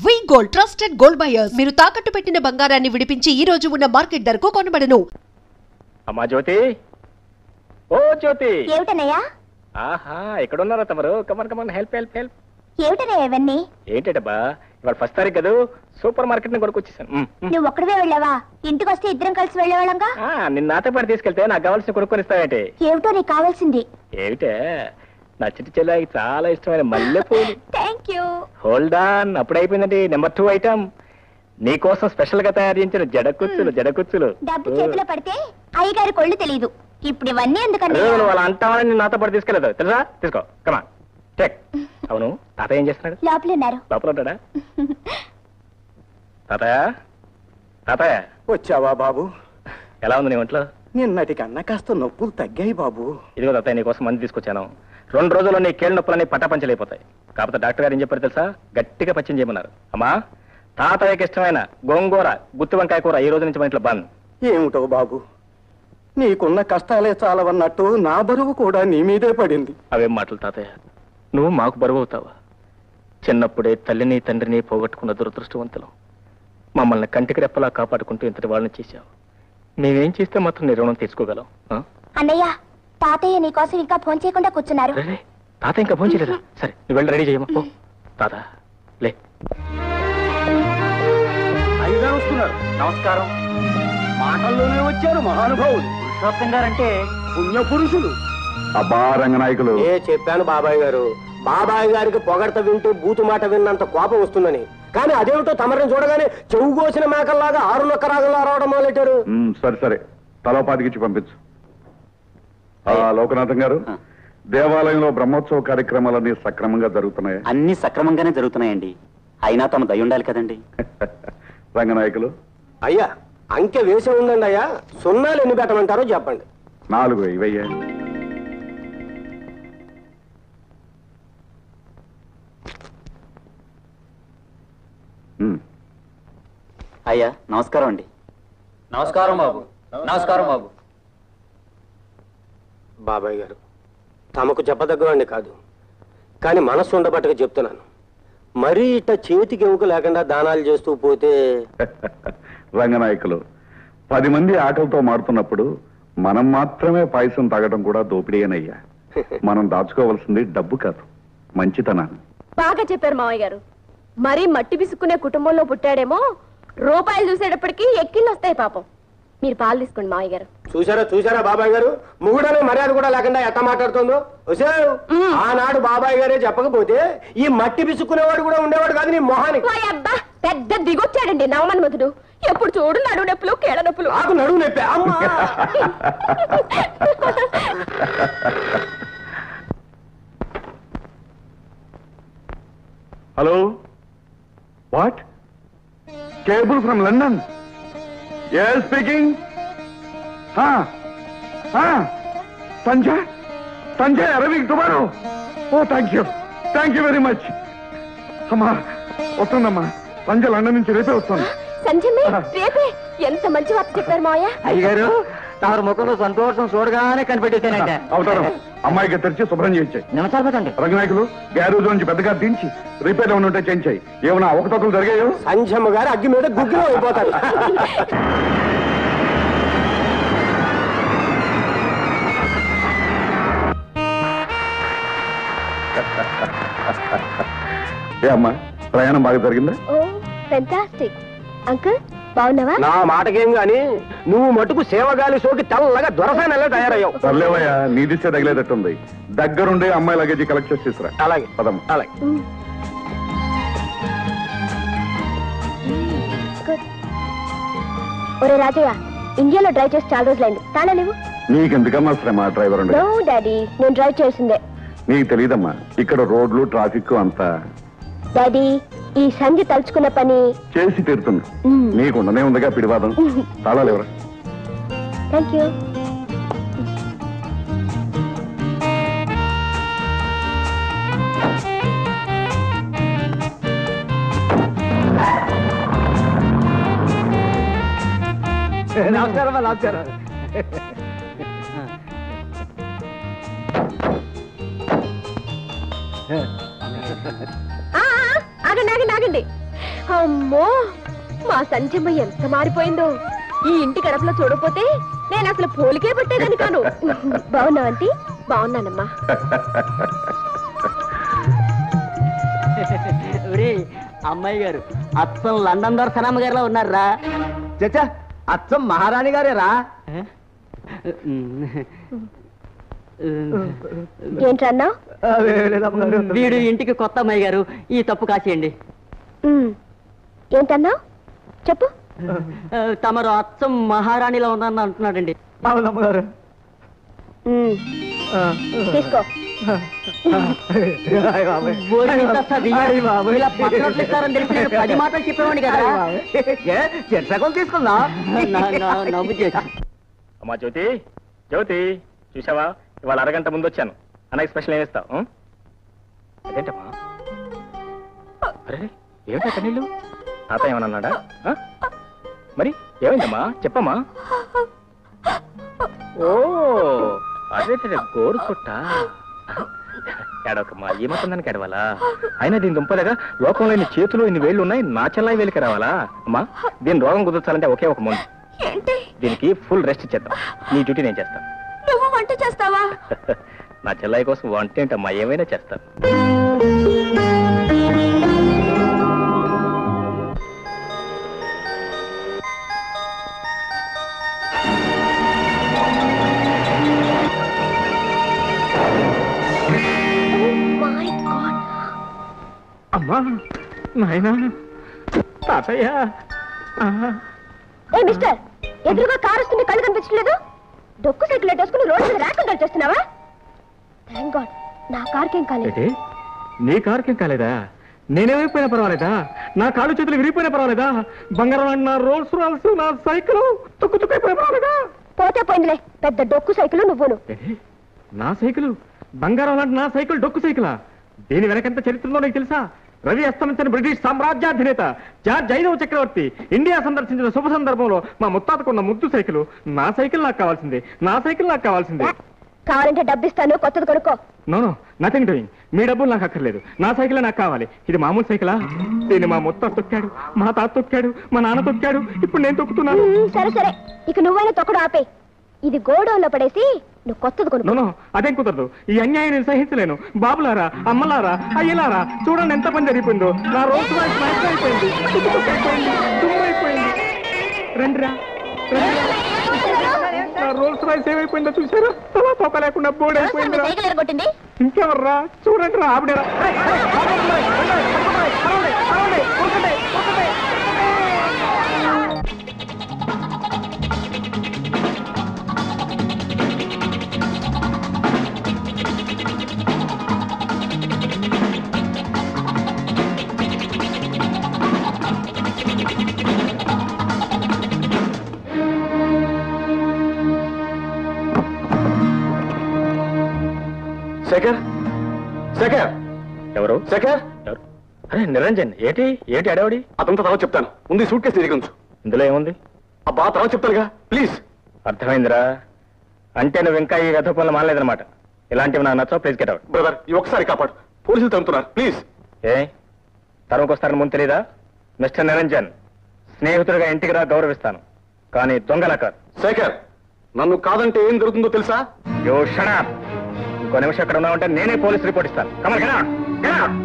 వి gold trusted gold buyers. మీరు తాకట్టు పెట్టిన బంగారాన్ని విడిపించి ఈ రోజు ఉన్న మార్కెట్ ధరకు కొనబడను. అమ్మా జ్యోతి, ఓ జ్యోతి. ఏమిటనయ్యా? ఆహా, ఎక్కడ ఉన్నారా తమరు? Come on come on, help help help. ఏమిటనయ్యా ఇవన్నీ? ఏంటబ్బా, ఇవాళ ఫస్ట్ తారీఖు కదా, సూపర్ మార్కెట్ ని కొనుక్కొచ్చేసాను. నువ్వు ఒక్కడివే వెళ్ళావా? ఇంటికి వస్తే ఇద్దరం కలిసి వెళ్ళేవాళ్ళంగా. నిన్న నాతో పాటు తీసుకెళ్తే నాకు కావాల్సిన కొనుక్కొని ఇస్తావేంటి? ఏమిటో నీకు కావాల్సింది? ఏమిటే, నా చిట్టి చెల్లాయికి చాలా ఇష్టమైన మల్లెపూలు. Thank you. హోల్డ్ ఆన్, అప్పుడు అయిపోయిందండి. నెంబర్ 2 ఐటమ్ నీకోసం స్పెషల్ గా తయారు చేయించిన జడకుచ్చులు. డబ్బు చేతిలో పడితే అయ్యగారి కొళ్ళు తెలియదు. ఇప్పుడు ఇవన్నీ ఎందుకన్నా? వాళ్ళ అంటామని నాతో పాటు తీసుకెళ్ళదు తెలుసా? తీసుకో, కమా చెక్. అవును, తాతయ్య ఏం చేస్తున్నాడు? లోపల ఉన్నారు. లోపల ఉంటాడా? తాతయ్య వచ్చావా బాబు? ఎలా ఉంది నీ ఒంట్లో? నిన్నటికన్నా కాస్త నొప్పులు తగ్గాయి బాబు. ఇదిగో తాతయ్య, నీకోసం మంది తీసుకొచ్చాను. 2 రోజుల్లో నీ కీళ్ళ నొప్పులన్నీ పటాపంచలైపోతాయి. కాకపోతే డాక్టర్ గారు ఏం చెప్పారు తెలుసా? గట్టిగా పచ్చిం చేయమన్నారు. అమ్మా, తాతయ్యకి ఇష్టమైన గోంగూర, గుత్తి వంకాయ కూర ఈ రోజు నుంచి మన ఇంట్లో బంద్. ఏమిటో బాబు, నీకున్న కష్టాలే చాలవన్నట్టు నా బరువు కూడా నీ మీదే పడింది. అవేం మాటలు తాతయ్య, నువ్వు మాకు బరువు అవుతావా? చిన్నప్పుడే తల్లిని తండ్రిని పోగొట్టుకున్న దురదృష్టవంతులం. మమ్మల్ని కంటికి రెప్పలా కాపాడుకుంటూ ఇంతటి వాళ్ళని చేశావు. మేమేం చేస్తే మాత్రం నీ రుణం తీసుకోగలం? అన్నయ్య, తాతయ్య నీకోసం ఇంకా ఫోన్ చేయకుండా కూర్చున్నారు. తాత ఇంకా ఫోన్ చేయలేదా? సరే, నువ్వు వెళ్ళి రెడీ చేయమా. తాత లే. అయ్యగారు వస్తున్నారు. నమస్కారం. మాటల్లోనే వచ్చారు మహానుభావులు. పురుషోత్తం గారంటే పుణ్య పురుషులు. అబ్బా రంగనాయకులు, చెప్పాను బాబాయ్ గారు. బాబాయ్ గారికి పొగడత వింటే బూతు మాట విన్నంత కోపం వస్తుందని. కానీ అదేమిటో తమరిని చూడగానే చెవు కోసిన మేకల్లాగా 6 నొక్క రాగంలా రావడం మొదలెట్టారు. సరే సరే, తలోపాతికిచ్చి పంపించు. లోకనాథం గారు, దేవాలయంలో బ్రహ్మోత్సవ కార్యక్రమాలన్నీ సక్రమంగా జరుగుతున్నాయా? అన్ని సక్రమంగానే జరుగుతున్నాయండి. అయినా తమ దయ ఉండాలి కదండి. రంగనాయకులు, అయ్యా అంకె వేసే ఉందండి అయ్యా. సున్నాలు ఎన్ని పెట్టమంటారో చెప్పండి. 4 ఇవయ్యా. అయ్యా నమస్కారం అండి. నమస్కారం బాబు. నమస్కారం బాబు. బాబాయ్ గారు, తమకు చెప్పదగ్గవండి కాదు, కానీ మనస్సు ఉండబట్టగా చెప్తున్నాను. మరీ ఇట్ట చేతికి ఎముక లేకుండా దానాలు చేస్తూ పోతే. రంగనాయకులు, 10 మంది ఆకలితో మాడుతున్నప్పుడు మనం మాత్రమే పాయసం తాగడం కూడా దోపిడీనయ్యా. మనం దాచుకోవాల్సింది డబ్బు కాదు, మంచితనాన్ని. బాగా చెప్పారు మావయ్య గారు. మరీ మట్టి విసుక్కునే కుటుంబంలో పుట్టాడేమో, రూపాయలు చూసేటప్పటికి ఎక్కిళ్ళు వస్తాయి పాపం. మీరు పాలు తీసుకోండి మావయ్య గారు. చూసారా బాబాయ్ గారు, ముగుడనే మర్యాద కూడా లేకుండా ఎట్లా మాట్లాడుతుందో. ఆనాడు బాబాయ్ గారే చెప్పకపోతే ఈ మట్టి పిసుక్కునేవాడు కూడా ఉండేవాడు కాదు నీ మొహానికి. అబ్బా, పెద్ద దిగొచ్చాడండి నవమన్మధుడు. ఎప్పుడు చూడు నడువు నొప్పులు, కేడ నొప్పులు. నాకు నడువు నొప్పి. Hello, what? Cable from London? yes speaking. Sanjay arriving tomorrow. oh thank you very much. అమ్మా వస్తుందమ్మా, సంజయ్ లండన్ నుంచి రేపే వస్తాను. సంజయ్ రేపే? ఎంత మంచి వార్త చెప్పారు మావయ్య. అయ్యగారు, తమరు ముఖంలో సంతోషం చూడగానే కనిపెట్టేశానంటే. అవుతారు. అమ్మాయికి తెరిచి శుభ్రం చేయించాయి. నమస్కారం రంగనాయకులు, గ్యారేజ్ నుంచి పెద్దగా దించి రిపేర్ ఏమైనా ఉంటే చేయించాయి. ఏమైనా అవకతవకలు జరిగాయో? సంజమ్మ గారు అగ్గి మీద గుగ్గిలో అయిపోతారు. ఏ అమ్మా, ప్రయాణం బాగా జరిగిందా? Oh fantastic. అంకుల్ బాగున్నావా? నా మాటకేం గాని నువ్వు మటుకు సేవగాలి సోకి తెల్లగా దొరసానెల్లా తయారయ్యావు. సర్లేవయ్యా, నీ దిశ తగిలేటట్టుంది. దగ్గరుండే అమ్మాయి లగేజీ కలెక్ట్ చేసి తీసుకురా. అలాగే పదమ్మా. అలాగే. ఒరే రాజయ్య, ఇండియాలో డ్రైవ్ చేసి చాలా రోజులైంది. తానే లేవు. నీకెందుకమ్మా శ్రమ, డ్రైవర్ ఉండే. నో డాడీ, నేను డ్రైవ్ చేసిందే. నీకు తెలియదమ్మా, ఇక్కడ రోడ్లు ట్రాఫిక్ అంతా. డాడీ, ఈ సంధి తలుచుకున్న పని చేసి తీరుతుంది. నీకుండనే ఉందిగా పిడివాదం. చాలా లేవరా. Thank you. నమస్కారం. నమస్కారం. ఆగండి ఆగండి ఆగండి. అమ్మో మా సంచమ్మ ఎంత మారిపోయిందో. ఈ ఇంటి గడపలో చూడకపోతే నేను అసలు పోలికే పెట్టేదాన్ని కాను. బాగున్నావు ఆంటీ? బాగున్నానమ్మా. అమ్మాయి గారు అచ్చం లండన్ దొరసనమ్మ గారిలో ఉన్నారా? చచ్చా అచ్చం మహారాణి గారే రా. ఏంటన్నా? వీడు ఇంటికి కొత్త అమ్మాయి గారు, ఈ తప్పు కాసేయండి. ఏంటన్నా చెప్పు. తమరు అచ్చం మహారాణిలో ఉందని అంటున్నాడండి. అమ్మగారు తీసుకో. ఇలా పక్కనట్లు ఇస్తారని తెలిసి నేను 10 మాటలు చెప్పేవాడిని కదా. చెట్సగం తీసుకుందా నవ్వు చేసి. అమ్మా జ్యోతి, జ్యోతి చూసావా, ఇవాళ అరగంట ముందు వచ్చాను. అన్నకి స్పెషల్ ఏం ఇస్తావు? అదేంటమ్మా? అరే ఏమిటా కన్నీళ్ళు? తాత ఏమన్నా అన్నాడా? మరి ఏమైందమ్మా చెప్పమ్మా. ఓ అదే గోరు చుట్ట. ఏడవకమ్మా, ఈ మొత్తం దానికి ఏడవాలా? అయినా దీని దుంపదగా లోకంలో ఇన్ని చేతులు ఇన్ని వేళ్ళు ఉన్నాయి, నా చెల్లాయి వేలికి రావాలా? అమ్మా దీని రోగం కుదర్చాలంటే ఒకే ఒక మందు. దీనికి ఫుల్ రెస్ట్ ఇచ్చేద్దాం. నీ డ్యూటీ నేను చేస్తాను. నువ్వు వంట చేస్తావా? నా చెల్లాయి కోసం వంట ఏంటమ్మా, ఏమైనా చేస్తాను. అమ్మా నాయనా తాతయ్య. ఏ మిస్టర్, ఎదురుగా కారు వస్తుంది, కళ్ళు కనిపించలేదు. డొక్కు సైకిల్ వేసుకుని రోడ్డు మీద ర్యాకులు చేస్తున్నావా? థ్యాంక్ గాడ్ నా కార్కేం కాలేదు. నీ కారుకేం కాలేదా? నేనేమైపోయినా పర్వాలేదా? నా కాళ్ళు చేతులు విరిగిపోయినా పర్వాలేదా? బంగారం లాంటి నా రోల్స్ రాల్స్, నా సైకిల్ తుక్కుతుక్కైపోయినా పర్వాలేదా? పోతే పోయిందిలే, పెద్ద డొక్కు సైకిల్ నువ్వును. నా సైకిల్ బంగారం లాంటి నా సైకిల్ డొక్కు సైకిలా? దీని వెనకెంత చరిత్రలో నీకు తెలుసా? రవి అస్తమించిన బ్రిటిష్ సామ్రాజ్యాధినేత జార్జ్ 5వ చక్రవర్తి ఇండియా సందర్శించిన శుభ సందర్భంలో మా ముత్తాతకున్న ముద్దు సైకిల్. నా సైకిల్ నాకు కావాల్సిందే, నా సైకిల్ నాకు కావాల్సిందే. కావాలంటే డబ్బిస్తాను, కొత్తది కొనుక్కో. No no, nothing doing. మీ డబ్బులు నాకు అక్కర్లేదు, నా సైకిల్ నాకు కావాలి. ఇది మామూలు సైకిలా? దీన్ని మా ముత్తాత తొక్కాడు, మా తాత తొక్కాడు, మా నాన్న తొక్కాడు, ఇప్పుడు నేను తొక్కుతున్నాను. సరే సరే, ఇక నువ్వైనా తొక్కడు ఆపే. ఇది గోడౌన్లో పడేసి నువ్వు కొత్తది కొనుక్కో. నో, అదేం కుదరదు. ఈ అన్యాయం నేను సహించలేను. బాబులారా, అమ్మలారా, అయ్యలారా, చూడండి ఎంత పని జరిగిపోయిందో. నా రోజు అయిపోయింది, తుమ్మైపోయింది. రండిరా, నా రోల్స్ రాయిస్ ఏమైపోయిందో చూసారా? తలా తొక్క లేకుండా బోర్డు అయిపోయింది. ఇంకెవర్రా? చూడండి రా, ఆవిడరా. శేఖర్, శేఖర్, ఎవరు? శేఖర్. ఎవరు? అరే నిరంజన్, ఏంటి ఏంటి అడవాడి? అతనితో తర్వాత చెప్తాను, ముందు సూట్ కేసు తిరిగి ఉంచు. ఇందులో ఏముంది? అబ్బా తర్వాత చెప్తానుగా, ప్లీజ్. అర్థమైందిరా, అంటే నువ్వు ఇంకా ఈ గత పనులు మానలేదన్నమాట. ఇలాంటివి నాకు నచ్చవు. Please get out. బ్రదర్ ఈ ఒక్కసారి కాపాడు, పోలీసులు తరుముతున్నారు, ప్లీజ్. ఏ తరుముకొస్తారని ముందు తెలీదా? మిస్టర్ నిరంజన్, స్నేహితుడిగా ఇంటికి రా, గౌరవిస్తాను, కానీ దొంగలా కాదు. శేఖర్, నన్ను కాదంటే ఏం జరుగుతుందో తెలుసా? యో షట్ అప్. ఇంకో నిమిషం ఎక్కడ ఉన్నావంటే నేనే పోలీస్ రిపోర్ట్ ఇస్తాను. Kamal get out, get out.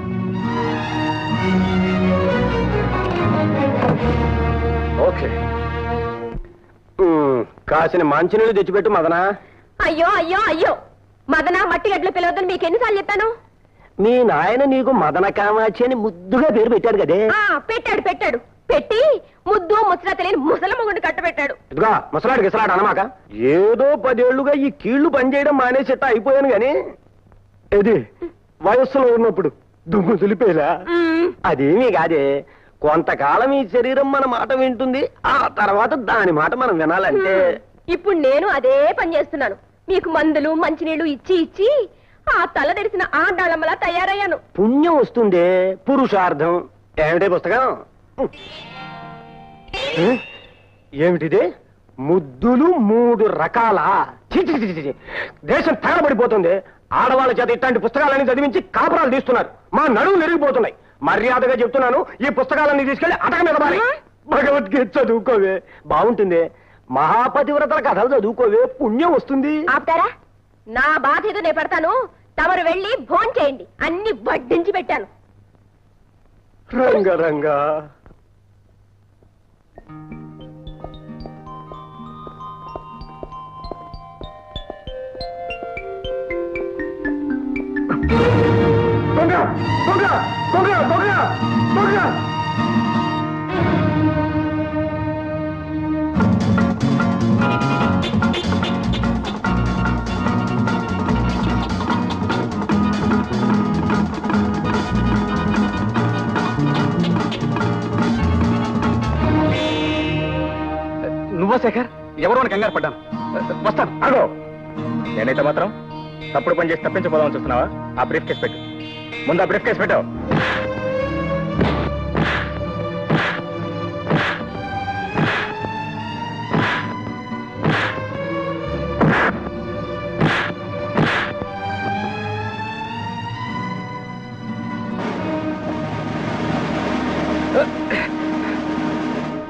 Okay, కాసిన మంచినీళ్ళు తెచ్చిపెట్టు మదనా. అయ్యో అయ్యో అయ్యో, మదన మట్టి గడ్డలు పిలవద్దని మీకు ఎన్నిసార్లు చెప్పాను? మీ నాయన నీకు మదన కామాక్షి అని ముద్దుగా పేరు పెట్టాడు కదే. పెట్టాడు పెట్టాడు, పెట్టి ముద్దు ముచ్చట తెలియని ముసలమ్మ గుండి కట్టబెట్టాడు. ఇదిగా ముసలాడు గిసలాడు అనమాక. ఏదో 10 ఏళ్లుగా ఈ కీళ్లు పనిచేయడం మానేసేట అయిపోయాను గాని, ఇది వయస్సులో ఉన్నప్పుడు దుమ్ము దులిపేలా అదేమీ కాదే. కొంతకాలం ఈ శరీరం మన మాట వింటుంది, ఆ తర్వాత దాని మాట మనం వినాలంటే. ఇప్పుడు నేను అదే పని చేస్తున్నాను. మీకు మందులు మంచినీళ్లు ఇచ్చి ఇచ్చి ఆ తల తెరిసిన ఆడాళ్ళమ్మలా తయారయ్యాను. పుణ్యం వస్తుందే, పురుషార్థం. ఏమిటే పుస్తకం? ఏమిటిది? ముద్దులు 3 రకాల. దేశం తగలబడిపోతుంది. ఆడవాళ్ళ చేత ఇట్లాంటి పుస్తకాలని చదివించి కాపురాలు తీస్తున్నారు. మా నడువులు ఎరిగిపోతున్నాయి. మర్యాదగా చెప్తున్నాను, ఈ పుస్తకాలన్నీ తీసుకెళ్లి అటక మీద మారి భగవద్గీత చదువుకోవే, బాగుంటుంది. మహాపతివ్రతల కథలు చదువుకోవే, పుణ్యం వస్తుంది. ఆపుతారా? నా బాధ ఏదో నేను పెడతాను, తమరు వెళ్ళి భోన్ చేయండి. అన్ని వడ్డించి పెట్టాను. రంగరంగా దొంగ దొంగ దొంగ దొంగ దొంగ. నువ్వా శేఖర్? ఎవరో అని కంగారు పడ్డాను. వస్తాను. అగో, నేనైతే మాత్రం తప్పుడు పని చేసి తప్పించబోదామని చూస్తున్నావా? ఆ బ్రీఫ్ కేసు పెట్టు. ముందు ఆ బ్రీఫ్ కేసు పెట్టావు.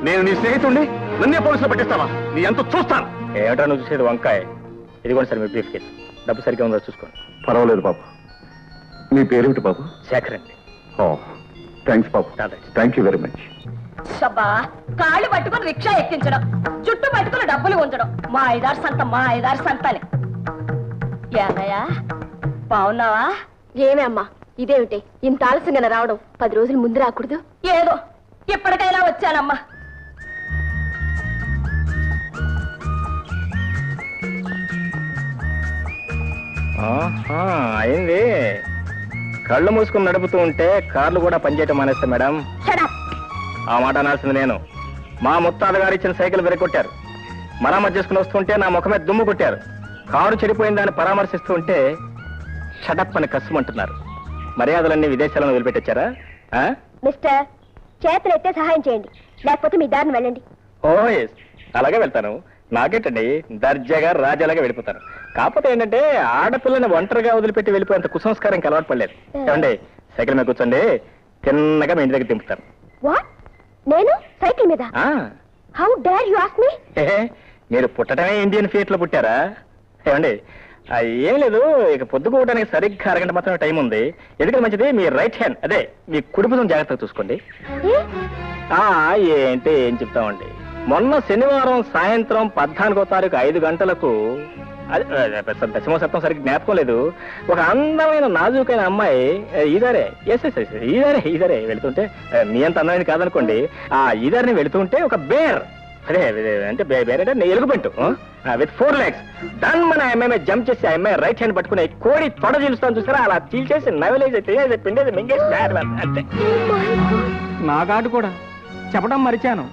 నేను నీ స్నేహితుడిని, నన్నే పోలీసులు పట్టిస్తావా? నీ ఎంత చూస్తాను. ఏమిటా నువ్వు చూసేది? వంకాయ. ఇదిగోండి సార్ మీ బ్రీఫ్ కేసు. డబ్బు సరిగ్గా ఉందో చూసుకోండి. పర్వాలేదు బాబు. నీ పేరేమిటి బాబు? శేఖర్ అండి. థ్యాంక్స్ బాబు. Thank you very much. షబ్బా, కాళ్ళు పట్టుకుని రిక్షా ఎక్కించడం, చుట్టూ పట్టుకుని డబ్బులు ఉంచడం, మా ఐదారు సంతని. ఏనయ్యా, బాగున్నావా? ఏమే అమ్మా, ఇదేమిటి ఇంత ఆలస్యంగా రావడం? 10 రోజులు ముందు రాకూడదు? ఏదో ఇప్పటికైనా వచ్చానమ్మా. అయింది. కళ్ళు మూసుకుని నడుపుతూ ఉంటే కార్లు కూడా పనిచేయటం మానేస్తా మేడం. ఆ మాట అనాల్సింది నేను. మా ముత్తాత గారు ఇచ్చిన సైకిల్ వెరగొట్టారు. మరామతు చేసుకుని వస్తుంటే నా ముఖమే దుమ్ము కొట్టారు. కారు చెడిపోయిందని పరామర్శిస్తూ ఉంటే షటప్ అని కస్సుమంటున్నారు. మర్యాదలన్నీ విదేశాలను వదిలిపెట్టొచ్చారా? మిస్టర్, చేతులెత్తే సహాయం చేయండి, లేకపోతే మీ దారిని వెళ్ళండి. ఓ ఎస్, అలాగే వెళ్తాను. నాకేంటండి, దర్జాగా రాజాలాగా వెళ్ళిపోతాను. కాకపోతే ఏంటంటే ఆడపిల్లని ఒంటరిగా వదిలిపెట్టి వెళ్ళిపోయేంత కుసంస్కారం అలవాటు పడలేదు. ఏమండి, సైకిల్ మీద కూర్చోండి, తిన్నగా మీ ఇంటి దగ్గర దింపుతాను. వాట్? నేను సైకిల్ మీద? How dare you ask me? మీరు పుట్టడమే ఇండియన్ ఫియట్ లో పుట్టారా? ఏమండి, ఏం లేదు, ఇక పొద్దుకోవడానికి సరిగ్గా అరగంట మాత్రమే టైం ఉంది. ఎందుకంటే మంచిది, మీ రైట్ హ్యాండ్, అదే మీ కుడి భుజం జాగ్రత్తగా చూసుకోండి. ఏంటి ఏం చెప్తామండి, మొన్న శనివారం సాయంత్రం 14వ తారీఖు 5 గంటలకు, దశమ సప్తం సరిగ్గా జ్ఞాపకం లేదు, ఒక అందమైన నాజూకైన అమ్మాయి ఈదారే ఈదారే వెళుతుంటే, మీ అంత అందమైనది కాదనుకోండి, ఆ ఈదారిని వెళుతుంటే ఒక బేర్, అదే అంటే బేర్ అంటే ఎలుగుబంటు విత్ 4 legs డన్ మన అమ్మాయి జంప్ చేసి ఆ అమ్మాయి రైట్ హ్యాండ్ పట్టుకుని కోడి తొడ చీలుస్తాను చూసారా, అలా చీల్చేసి నవలేసి తినేసి పిండేసి మింగేసి అంతే. నా గాడు కూడా చెప్పడం మరిచాను.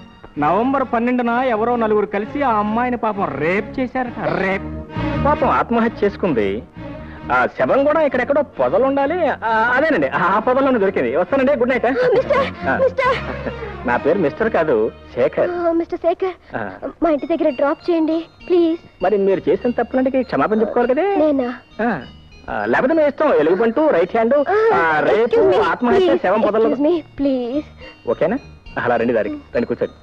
నవంబర్ 12న ఎవరో 4 కలిసి ఆ అమ్మాయిని పాపం రేప్ చేశారట. రేప్. పాపం ఆత్మహత్య చేసుకుంది. ఆ శవం కూడా ఇక్కడెక్కడో పొదలు ఉండాలి. అదేనండి, ఆ పొదల్లోనే దొరికింది. వస్తానండి, గుడ్ నైట్. నా పేరు మిస్టర్ కాదు, శేఖర్. మిస్టర్ శేఖర్, మా ఇంటి దగ్గర డ్రాప్ చేయండి ప్లీజ్. మరి మీరు చేసిన తప్పులంటే క్షమాపణ చెప్పుకోవాలి కదా. నేనా? లేకపోతే మీ ఇష్టం, ఎలుగుబంటూ, రైట్ హ్యాండ్, రేపు, ఆత్మహత్య, శవం పొదల్లో. ప్లీజ్. ఓకేనా? అలా రండి, దారికి రండి, కూర్చోండి.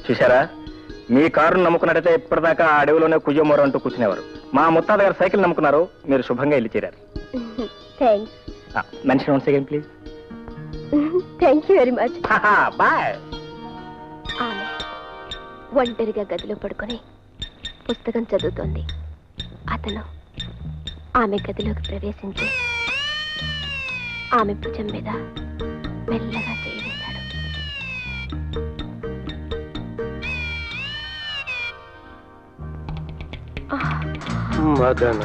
చూసారా, మీ కారును నమ్ముకున్నట్టయితే ఇప్పటిదాకా ఆ అడవిలోనే కుజమోర అంటూ కూర్చునేవారు. మా ముత్తాత గారు సైకిల్ నమ్ముకున్నారు, మీరు శుభంగా ఇల్లు చేరారు. Mention once again please. Thank you very much. Bye. ఆమె ఒంటరిగా గదిలో పడుకొని పుస్తకం చదువుతోంది. అతను ఆమె గదిలోకి ప్రవేశించి ఆమె భుజం మీద మెల్లగా చేయి వేశాడు. మదన.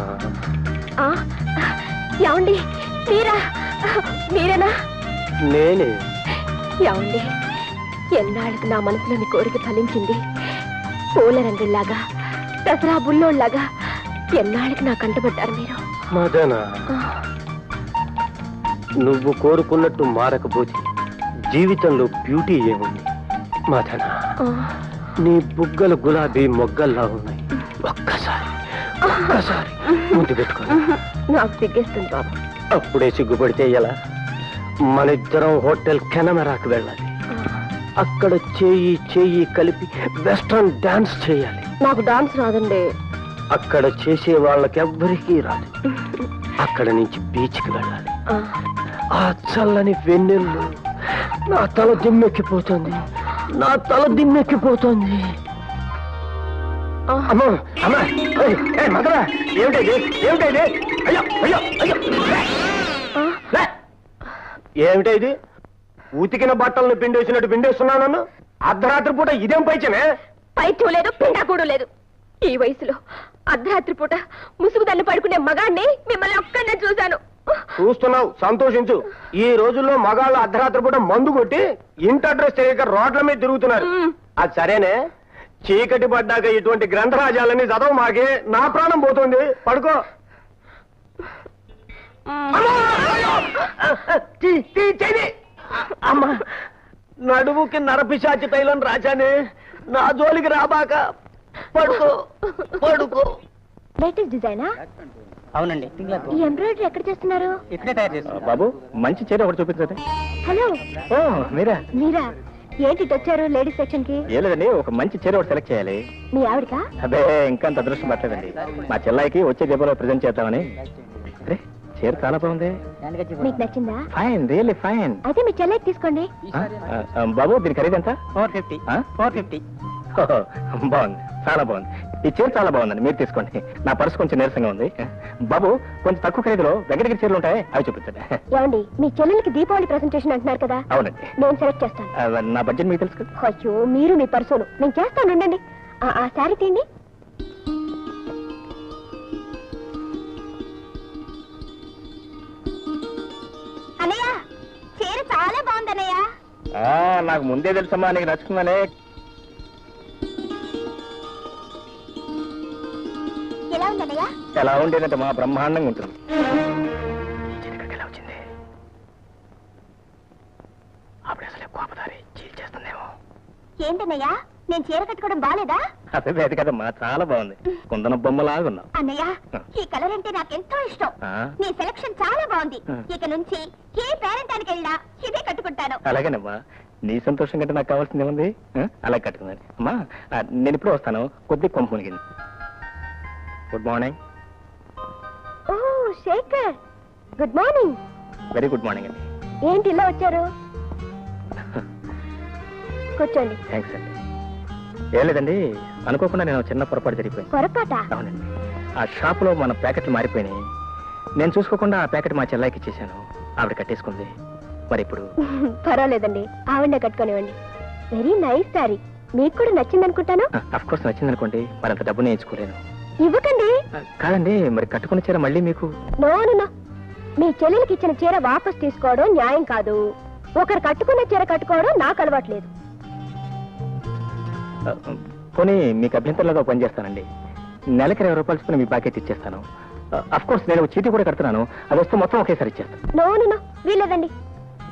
ఏమండి, మీరేనా? నేనే. ఏమండి, ఎన్నాళ్ళకి నా మనసులోని కోరిక ఫలించింది. పూల రంగుల్లాగా, దసరా బుల్లోళ్లాగా ఎన్నాళ్ళకి నా కంటపడ్డారు మీరు. మదన, నువ్వు కోరుకున్నట్టు మారకపోతే జీవితంలో బ్యూటీ ఏముంది? మదన, నీ బుగ్గలు గులాబీ మొగ్గల్లా ఉన్నాయి. ఒక్కసారి ముందు పెట్టుకో. నాకు సిగ్గేస్తుంది బాబు. అప్పుడే సిగ్గుపడితే ఎలా? మన ఇద్దరం హోటల్ కెనమరాకు వెళ్ళాలి. అక్కడ చేయి కలిపి వెస్ట్రన్ డాన్స్ చేయాలి. నాకు డాన్స్ రాదండి. అక్కడ చేసే వాళ్ళకెవ్వరికీ రాదు. అక్కడ నుంచి బీచ్కి వెళ్ళాలి. ఆ చల్లని వెన్నెల్లో నా తల దిమ్మెక్కిపోతుంది. అమ్మా అమ్మా, మదరా, ఏమిటైంది? అయ్యో అయ్యో అయ్యో, ఏమిటైది? ఉతికిన బట్టలను పిండేసినట్టు పిండేస్తున్నా నన్ను. అర్ధరాత్రి పూట ఇదేం పైచమే? పైత్యం లేదు, పిండాకూడు లేదు. ఈ వయసులో అర్ధరాత్రి పూట ముసుగుదాన్ని పడుకునే మగాన్ని మిమ్మల్ని ఒక్కనే చూశాను. చూస్తున్నావు, సంతోషించు. ఈ రోజుల్లో మగాళ్ళు అర్ధరాత్రి పూట మందు కొట్టి ఇంటి అడ్రస్ తెలియక రోడ్ల మీద తిరుగుతున్నారు. అది సరేనే, చీకటి పడ్డాక ఇటువంటి గ్రంథరాజాలని చదవ మాకే. నా ప్రాణం పోతుంది. పడుకో. అమ్మా, నడుముకి నరపిశాచి తైలం రాజానే, నా జోలికి రాబాక. పడుకో. లేటెస్ట్ డిజైనా? అవునండి. ఈ ఎంబ్రాయిడరీ ఎక్కడ చేస్తున్నారు? ఇక్కడే తయారు చేస్తాం. బాబు, మంచి చీర ఒకటి చూపించండి. హలో, ఓ మీరా? ఏంటి వచ్చారు లేడీస్ సెక్షన్ కి? ఏ లేదండి, ఒక మంచి చీర ఒకటి సెలెక్ట్ చేయాలి. మీ ఆవిడకా? అదే, ఇంకా అంత అదృష్టం పట్టలేదండి. మా చెల్లాయికి వచ్చే దీపంలో ప్రజెంట్ చేద్దామని. అరే, చీర చాలా బాగుంది. మీకు నచ్చిందా? Fine, really fine. అయితే మీ చెల్లెకి తీసుకోండి. బాబు, దీని ఖరీదు ఎంత? 450. 450. బాగుంది, చాలా బాగుంది. ఈ చీర చాలా బాగుందండి, మీరు తీసుకోండి. నా పర్సు కొంచెం నీరసంగా ఉంది. బాబు, కొంచెం తక్కువ ఖరీదులో వెంకటగిరి చీరలు ఉంటాయి, అవి చూపించండి. ఏమండి, మీ చెల్లెలకి దీపావళి ప్రెసెంటేషన్ అంటున్నారు కదా? అవునండి. నేను సెలెక్ట్ చేస్తాను. నా బడ్జెట్ మీకు తెలుసు కదా. అయ్యో, మీరు మీ పర్సులు నేను చేస్తాను. ఉండండి. ఆ శారీ తీయండి. అన్నయ్య, చీర చాలా బాగుందన్నయ్య. నాకు ముందే తెలుసమ్మా, నీకు నచ్చుతుందనే. ఎలా ఉందన్నయ్య? ఎలా ఉండేదంటే మా బ్రహ్మాండంగా ఉంటుంది. ఎలా వచ్చింది? అప్పుడు అసలు కోపదారి చీల్ చేస్తుందేమో. ఏంటన్నయ్య, నేను చీర కట్టుకోవడం బాలేదా? అదే కదమ్మా, చాలా బాగుంది. కుందన బొమ్మలాగున్నావు. అన్నయ్య, ఈ కలర్ అంటే నాకెంతో ఇష్టం. నీ సెలక్షన్ చాలా బాగుంది. ఇక నుంచి ఏ పేరెంటానికి వెళ్ళినా ఇదే కట్టుకుంటాను. అలాగేనమ్మా, నీ సంతోషం కంటే నాకు కావాల్సింది ఏముంది? అలా కట్టుకుందని. అమ్మా, నేను ఇప్పుడు వస్తాను, కొద్ది కొంప మునిగింది. Good morning. ఓ Shekhar, good morning. Very good morning అండి. ఏంటి ఇలా వచ్చారు? కూర్చోండి. థ్యాంక్స్ అండి. ఏం లేదండి, అనుకోకుండా నేను చిన్న పొరపాటు జరిగిపోయింది. పొరపాట? అవునండి. ఆ షాపులో మన ప్యాకెట్లు మారిపోయినాయి. నేను చూసుకోకుండా ఆ ప్యాకెట్ మా చెల్లాయికి ఇచ్చేసాను. ఆవిడ కట్టేసుకుంది. మరి ఇప్పుడు? పర్వాలేదండి, ఆవిడనే కట్టుకోనివ్వండి. Very nice sari. మీకు కూడా నచ్చింది అనుకుంటాను. అఫ్ కోర్స్ నచ్చింది అనుకోండి, మరి అంత డబ్బు నేను ఇచ్చుకోలేను. ఇవ్వకండి. కాదండి, మరి కట్టుకున్న చీర మళ్ళీ మీకు? నో, మీ చెల్లెలకి ఇచ్చిన చీర వాపస్ తీసుకోవడం న్యాయం కాదు. ఒకరు కట్టుకున్న చీర కట్టుకోవడం నాకు అలవాట్లేదు. పోనీ మీకు అభ్యంతరంలో పని చేస్తానండి. నెలకి 20 రూపాయలు చొప్పున మీ ప్యాకెట్ ఇచ్చేస్తాను. అఫ్ కోర్స్ నేను చీటీ కూడా కడుతున్నాను. అది వస్తే మొత్తం ఒకేసారి ఇచ్చేస్తాను. నో, వీలేదండి.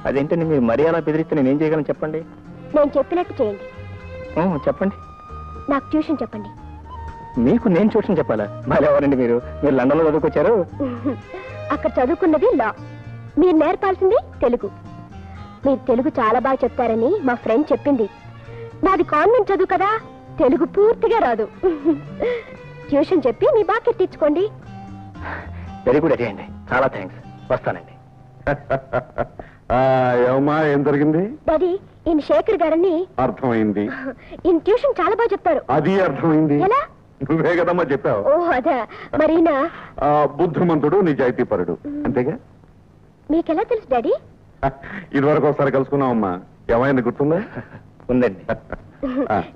అదేంటండి, మీరు మరీ అలా బెదిరిస్తే నేనేం చేయగలను చెప్పండి? నేను చెప్పినట్టు చేయండి. చెప్పండి. నాకు ట్యూషన్ చెప్పండి. మీకు నేను ట్యూషన్ చెప్పాలా? మరి ఎవరండి మీరు లండన్ లో చదువుకొచ్చారు? అక్కడ చదువుకున్నది లా, మీరు నేర్పాల్సింది తెలుగు. మీరు తెలుగు చాలా బాగా చెప్తారని మా ఫ్రెండ్ చెప్పింది. నాది కాన్వెంట్ చదువు కదా, తెలుగు పూర్తిగా రాదు. ట్యూషన్ చెప్పి మీ బాకెట్ తెచ్చుకోండి. వెరీ గుడ్ అండి, చాలా థ్యాంక్స్. వస్తానండి. ఏమమ్మా, ఏం జరిగింది? డాడీ, ఈయన శేఖర్ గారని. అర్థమైంది. ఈయన ట్యూషన్ చాలా బాగా చెప్తారు. అది అర్థమైంది. ఎలా? నువ్వే కదమ్మా చెప్పావు. ఓ అదే. మరి బుద్ధిమంతుడు, నిజాయితీపరుడు, అంతేగా? మీకెలా తెలుసు డాడీ? ఇదివరకు ఒకసారి కలుసుకున్నావమ్మా. ఏమైంది, గుర్తుందా? ఉందండి.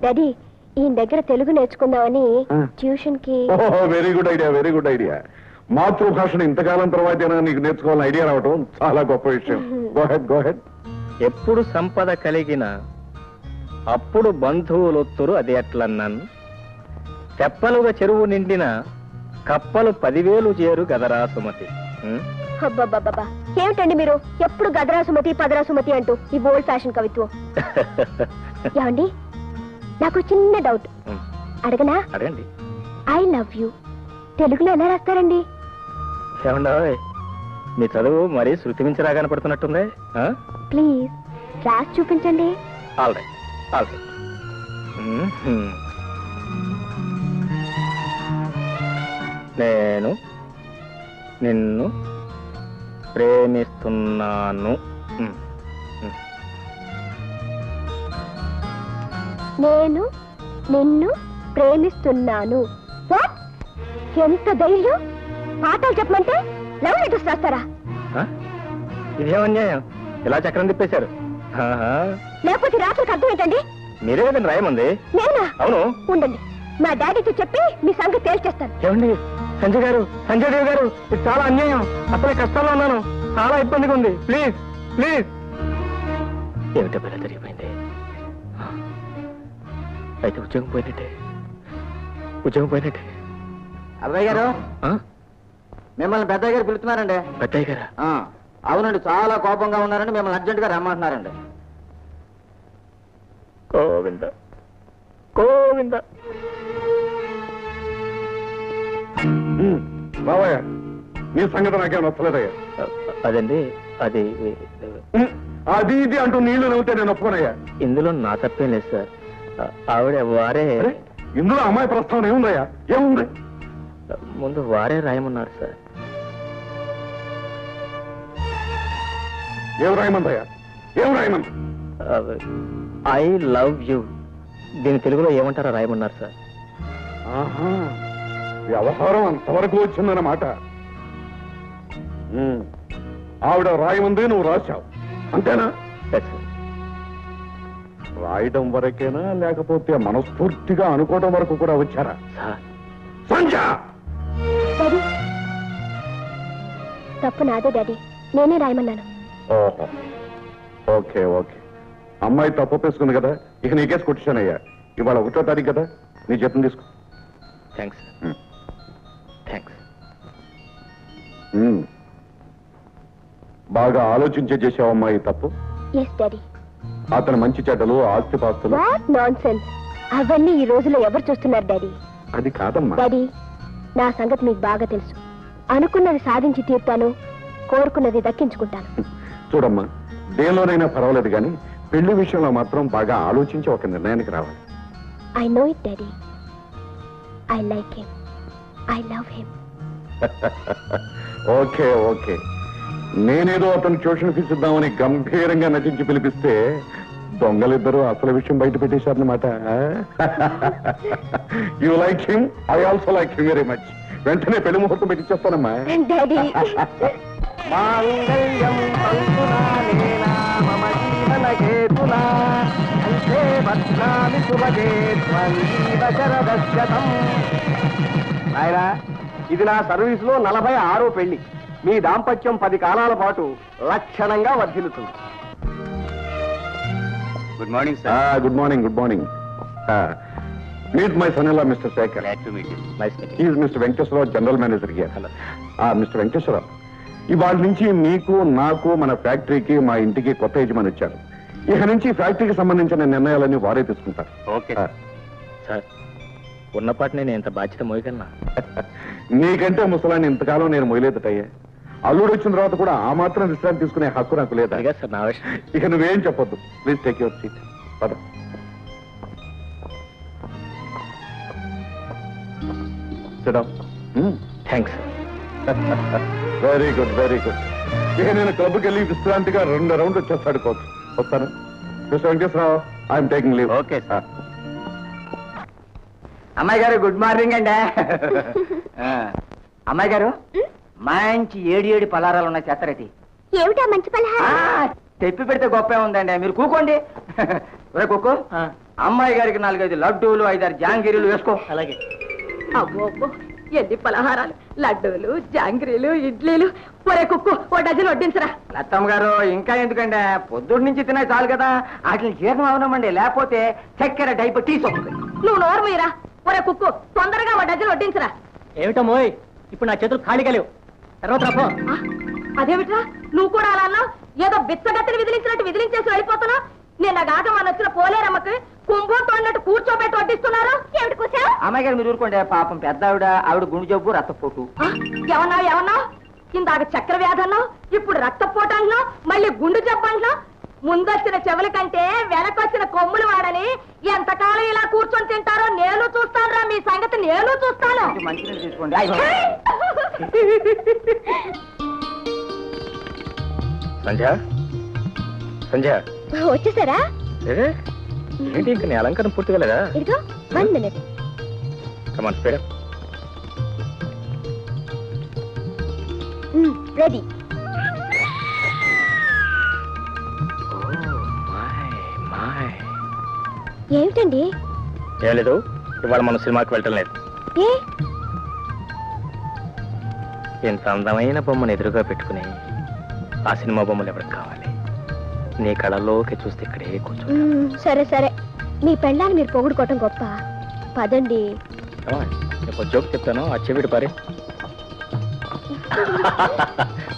డాడీ, ఈయన దగ్గర తెలుగు నేర్చుకుందామని ట్యూషన్ కి. Very good idea, very good idea. మాతృభాషను ఇంతకాలం తర్వాత నీకు నేర్చుకోవాలని ఐడియా రావటం చాలా గొప్ప విషయం. Go head. ఎప్పుడు సంపద కలిగిన అప్పుడు బంధువులొత్తురు, అది ఎట్లన్నాను. తెప్పలుగా చెరువు నిండిన కప్పలు 10,000 చేరు గదరా సుమతి. అబ్బబ్బబ్బా, ఏమిటండి మీరు ఎప్పుడు గదరా సుమతి పదరా సుమతి అంటూ ఈ ఓల్డ్ ఫ్యాషన్ కవిత్వం? ఏమండి, నాకు చిన్న డౌట్ అడగనా? అడగండి. ఐ లవ్ యూ తెలుగులో ఎలా రాస్తారండి? ఏమండో మీ చదువు మరీ శృతి మించి రాగా కనపడుతున్నట్టుంది. ప్లీజ్ రాసి చూపించండి. All right, all right. నేను నిన్ను ప్రేమిస్తున్నాను. నేను నిన్ను ప్రేమిస్తున్నాను. వాట్? ఎంత ధైర్యం! పాఠాలు చెప్పమంటే లవ్ లెటర్స్ రాస్తారా? ఇదేమన్యాయం, ఇలా చక్రం తిప్పేశారు. లేకపోతే రాత్రికి అర్థం ఏంటండి? మీరే కదండి రాయమంది. నేనా? అవును. ఉండండి, మా డాడీతో చెప్పి మీ సంగతి తేల్చేస్తాను. ఏమండి సంజయ్ గారు, సంజయ్ దేవ్ గారు, ఇది చాలా అన్యాయం. అసలే కష్టాల్లో ఉన్నాను, చాలా ఇబ్బందిగా ఉంది. Please please. ఏమిటో పిల్ల జరిగిపోయింది. అయితే ఉద్యోగం పోయినట్టే, ఉద్యోగం పోయినట్టే. అబ్బాయి గారు, మిమ్మల్ని పెద్దయ్య గారు పిలుస్తున్నారండి. పెద్దయ్య గారా? అవునండి, చాలా కోపంగా ఉన్నారండి, మిమ్మల్ని అర్జెంట్ గా రమ్మంటున్నారండి. గోవింద గోవింద. బావయ్య, నీ సంగతి నాకేం నచ్చలేదయ్యా. అదండి, అది అది ఇది అంటూ నీళ్లు నవ్వుతే నేను ఒప్పుకోనయ్యా. ఇందులో నా తప్పేం లేదు సార్. ఆవిడ వారే. ఇందులో అమ్మాయి ప్రస్తావన ఏముందయ్యా? ఏముంది? ముందు వారే రాయమన్నారు సార్. ఏం రాయమందయ్యా? ఏం రాయమంది? I love you. దీని తెలుగులో ఏమంటారో రాయమన్నారు సార్. ఆహా, వ్యవహారం అంతవరకు వచ్చిందన్నమాట. ఆవిడ రాయమంది, నువ్వు రాశావు, అంతేనా? రాయడం వరకేనా, లేకపోతే మనస్ఫూర్తిగా అనుకోవడం వరకు కూడా వచ్చారా? సంజయ్, తప్పు నాదే డాడీ, నేనే రాయమన్నాను. ఓహో, ఓకే ఓకే. అమ్మాయి తప్పు ఒప్పేసుకుంది కదా, ఇక నీకేసి కొట్టిశానయ్యా. ఇవాళ 1వ తారీఖు కదా, నీ జీతం తీసుకో. Thanks thanks. బాగా ఆలోచించే చేసావు అమ్మాయి తప్పు. Yes daddy. అతను మంచి చెడ్డలు, ఆస్తిపాస్తులు. What nonsense! అవన్నీ ఈ రోజులో ఎవరు చూస్తున్నారు డాడీ? అది కాదమ్మా. డాడీ, నా సంగతి మీకు బాగా తెలుసు. అనుకున్నది సాధించి తీర్తాను, కోరుకున్నది దక్కించుకుంటాను. చూడమ్మా, దేనిలోనైనా పర్వాలేదు కానీ పెళ్లి విషయంలో మాత్రం బాగా ఆలోచించి ఒక నిర్ణయానికి రావాలి. I know it daddy. I like him. I love him. Okay okay. నేనేదో అతను ట్యూషన్ ఫీజు ఇద్దామని గంభీరంగా నటించి పిలిపిస్తే దొంగలిద్దరూ అసలు విషయం బయట పెట్టేశారన్నమాట. You like him, I also like him very much. వెంటనే పెళ్లి ముహూర్తం పెట్టించేస్తానమ్మా. డాడీ, మాంగళ్యం పంతునా నేనా మమ జీవన హేతునా కంఠే బధ్నామి సుభగే త్వం జీవ శరదశతం. నాయనా, ఇది నా సర్వీస్ లో 46వ పెళ్లి. మీ దాంపత్యం 10 కాలాల పాటు లక్షణంగా వర్ధిల్లుతుంది. Good morning sir. Good morning, good morning. Meet my son in law mister Shekhar. Glad to meet you. Nice meeting. He's mister Venkateswararao, general manager here. Mister Venkateswararao, ఇవాళ నుంచి మీకు, నాకు, మన ఫ్యాక్టరీకి, మా ఇంటికి కొత్త యజమాని వచ్చారు. ఇక నుంచి ఫ్యాక్టరీకి సంబంధించిన నిర్ణయాలన్నీ వారే తీసుకుంటారు. ఓకే సార్, ఉన్నపాటి నేను ఇంత బాధ్యత మోయగలనా? నీకంటే ముసలాన్ని ఇంతకాలం నేను మొయలేదటయ్యా. అల్లుడు వచ్చిన తర్వాత కూడా ఆ మాత్రం విశ్రాంతి తీసుకునే హక్కు నాకు లేదా? అదిగా సార్ నా విషయం. ఇక నువ్వేం చెప్పొద్దు. Please take your seat. పద. Thanks. Very good, very good. ఇక నేను క్లబ్కి వెళ్ళి విశ్రాంతిగా 2 రౌండ్లు వచ్చేస్తాడు కోచ్. వస్తాను. Mister Venkateswararao, I'm taking leave. Okay sir. అమ్మాయి గారు, గుడ్ మార్నింగ్ అండి. అమ్మాయి గారు, మంచి 7 పలారాలు ఉన్నాయి, చేస్తారటి. ఏమిటా మంచి పలహారం? తెప్పి పెడితే గొప్పే ఉందండి, మీరు కూకోండి. ఒరే కుక్కు, అమ్మాయి గారికి 4-5 లడ్డూలు, 5-6 జాంగిరీలు వేసుకో. అలాగే. అబ్బో అబ్బో, ఎన్ని పలహారాలు! లడ్డూలు, జాంగ్రీలు, ఇడ్లీలు. ఒరే కుక్కు, 1 డజన్ వడ్డించరా. లత్తమ్మ గారు, ఇంకా ఎందుకండి, పొద్దున్న నుంచి తినే చాలు కదా, వాటిని జీర్ణం అవనమండి, లేకపోతే చక్కెర డైపర్ తీసుకుంటుంది. నువ్వు నోరు మీరా. ఒరే కుక్కు, తొందరగా 1 డజన్ వడ్డించరా. ఏమిటో మోయ్, ఇప్పుడు నా చేతులు ఖాళీగా లేవు, తర్వాత రాపో. అదేమిట్రా నువ్వు కూడా అలా అన్నావు? ఏదో బిచ్చగత్తని విదిలించినట్టు విదిలించేసి వెళ్ళిపోతున్నావు. నేను గాట మన వచ్చిన పోలేరమ్మకి కుంభం తోడినట్టు కూర్చోబెట్టి వడ్డిస్తున్నారు. ఏమిటి కూర్చో? అమ్మాయి గారు మీరు ఊరుకోండి. పాపం పెద్ద ఆవిడ గుండె జబ్బు రక్తపోటు. ఏమన్నావు? ఇందాక చక్కెర వ్యాధి అన్నావు, ఇప్పుడు రక్తపోటు అంటున్నావు, మళ్ళీ గుండు జబ్బు అంటున్నావు. ముందొచ్చిన చెవుల కంటే వెనకొచ్చిన కొమ్ములు వాడని ఎంతకాలం ఇలా కూర్చొని తింటారో నేను చూస్తాను. మీ సంగతి నేను చూస్తాను. మంచిగా తీసుకోండి. సంధ్య సంధ్య వచ్చేసారా? ఏంటి ఇంకా నీ అలంకారం పూర్తిగా లేదా? ఇదిగో 1 minute. కమాన్ స్పీడ్ అప్. రెడీ. ఏమిటండి? ఏం లేదు, ఇవాళ మనం సినిమాకి వెళ్ళటం లేదు. ఏ? ఇంత అందమైన బొమ్మను ఎదురుగా పెట్టుకుని ఆ సినిమా బొమ్మలు ఎవరికి కావాలి? నీ కళల్లోకి చూస్తే ఇక్కడే కూర్చో. సరే సరే, మీ పెళ్ళాన్ని మీరు పొగుడుకోవటం గొప్ప. పదండి. నీకు జోక్ చెప్తాను, ఆ చెవిటి పారి.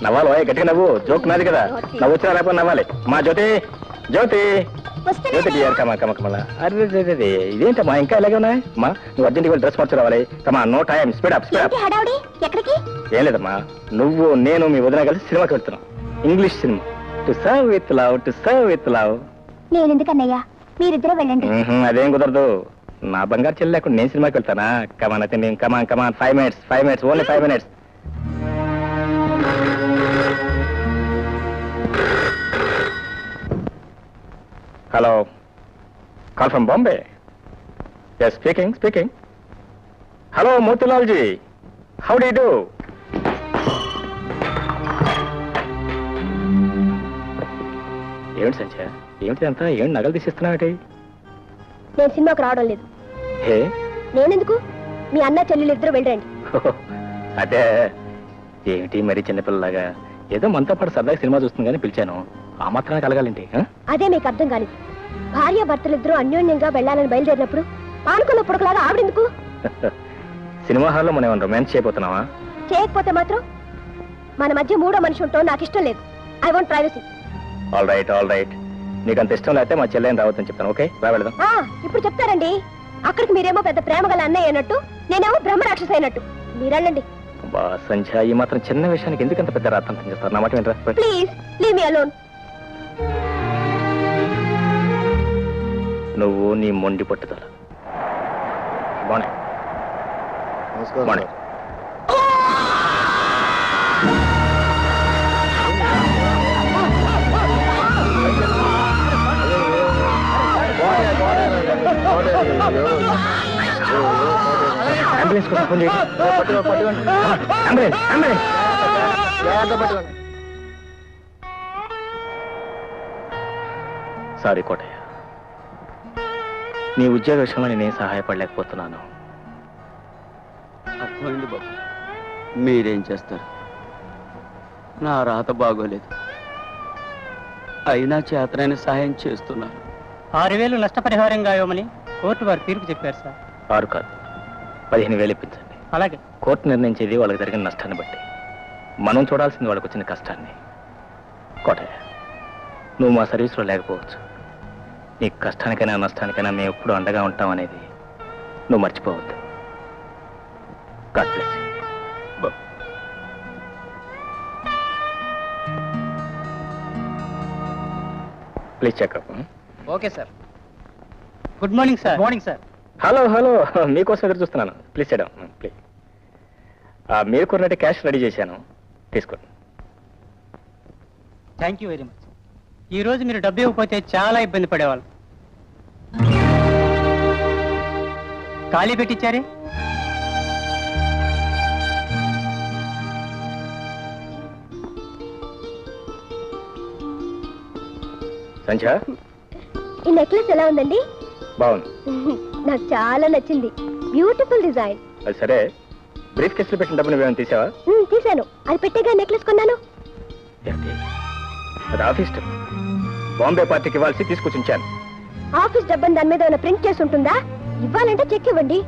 నవ్వాలి గట్టిగా నవ్వు, జోక్ నాది కదా. నవ్వు వచ్చినా లేకపోతే నవ్వాలి. మా జ్యోతి జ్యోతి జ్యోతి డియర్ కమా కమ కమలా. అరే ఇదేంటమ్మా ఇంకా ఇలాగే ఉన్నాయి? మా నువ్వు అర్జెంట్గా వెళ్ళి డ్రెస్ మార్చి రావాలి. Come on no time, speed up speed up. ఏం లేదమ్మా, నువ్వు నేను మీ వదిన కలిసి సినిమాకి వెళ్తున్నాం. English cinema, to serve with love, to serve with love. నేను ఎందుకన్నయ్యా, మీరిద్దరే వెళ్ళండి. అదేం కుదరదు, నా బంగారు చెల్లి లేకుండా నేను సినిమాకి వెళ్తానా? కమాన్ అయితే నేను come on come on 5 minutes only 5 minutes. Hello, call from Bombay. Yes speaking. Hello Motilal ji, how do you do? ఏమిటి సంధ్య, ఏమిటి అంతా? ఏమిటి నగలు తీసిస్తున్నావు? నేను సినిమాకు రావడం లేదు. నేనెందుకు? మీ అన్న చెల్లెలు ఇద్దరు వెళ్ళండి. అదే ఏమిటి మరి చిన్నపిల్లలాగా ఏదో మనతో పాటు సరదాగా సినిమా చూస్తుంది కానీ పిలిచాను, ఆ మాత్రానికి కలగాలండి. అదే మీకు అర్థం కాలేదు. భార్య భర్తలిద్దరూ అన్యోన్యంగా వెళ్ళాలని బయలుదేరినప్పుడు ఆనుకున్న పుడకలాగా ఆవిడెందుకు? సినిమా హాల్లో మనం ఏమైనా రొమాన్స్ చేయబోతున్నావా? చేయకపోతే మాత్రం మన మధ్య మూడో మనిషి ఉంటాం నాకు ఇష్టం లేదు. I want privacy. All right, నీకు అంత ఇష్టం లేకపోతే మా చెల్లెని రావద్దని చెప్తాను. ఓకే, రా వెళ్దాం. ఇప్పుడు చెప్తారండి. అక్కడికి మీరేమో పెద్ద ప్రేమ గల అన్నయ్య అయినట్టు, నేనేమో బ్రహ్మరాక్షస అయినట్టు. మీరెళ్ళండి. బా సంధ్య, ఈ మాత్రం చిన్న విషయానికి ఎందుకంత పెద్ద రాత్రం చేస్తారు? నా మాట వినరా? Please leave me alone. నువ్వు నీ మొండి పట్టుదల. బాగున్నాయి. అంబులెన్స్ కోసం ఫోన్ చేయండి. అంబులెన్స్. సారీ కోటయ్య, నీ ఉద్యోగ విషయంలో నేనేం సహాయపడలేకపోతున్నాను. అర్థమైంది బాబు, మీరేం చేస్తారు? నా రాత బాగోలేదు, అయినా చేతనైన సహాయం చేస్తున్నారు. 6,000 నష్టపరిహారంగా ఇవ్వమని కోర్టు వారు తీర్పు చెప్పారు సార్. 6 కాదు, 15,000 ఇప్పించండి. అలాగే. కోర్టు నిర్ణయించేది వాళ్ళకి జరిగిన నష్టాన్ని బట్టి, మనం చూడాల్సింది వాళ్ళకి వచ్చిన కష్టాన్ని. కోటయ్య, నువ్వు మా సర్వీస్లో లేకపోవచ్చు, నీ కష్టానికైనా నష్టానికైనా మేము ఎప్పుడు అండగా ఉంటాం అనేది నువ్వు మర్చిపోవద్దు. God bless you. Please checkup. Okay sir. Good morning sir. Morning sir. Hello, మీకోసం ఎదురు చూస్తున్నాను. ప్లీజ్ చేయడం ప్లీజ్. మీరు కొన్నట్టు క్యాష్ రెడీ చేశాను, తీసుకోండి. Thank you very much. ఈ రోజు మీరు డబ్బు ఇవ్వకపోతే చాలా ఇబ్బంది పడేవాళ్ళు. ఖాళీ పెట్టించారే? సంధ్య, ఈ నెక్లెస్ ఎలా ఉందండి? బాగుంది. నాకు చాలా నచ్చింది. Beautiful design. అది సరే, బ్రీఫ్ కేసులో పెట్టిన డబ్బు నువ్వేమైనా తీసావా? తీశాను. అది పెట్టేగా నెక్లెస్ కొన్నాను. అది ఆఫీస్ డబ్బు, బాంబే పార్టీకి ఇవ్వాల్సి తీసుకొచ్చి ఉంచాను. ఆఫీస్ డబ్బని దాని మీద ఏమైనా ప్రింట్ చేసి ఉంటుందా? ఇవ్వాలంటే చెక్ ఇవ్వండి.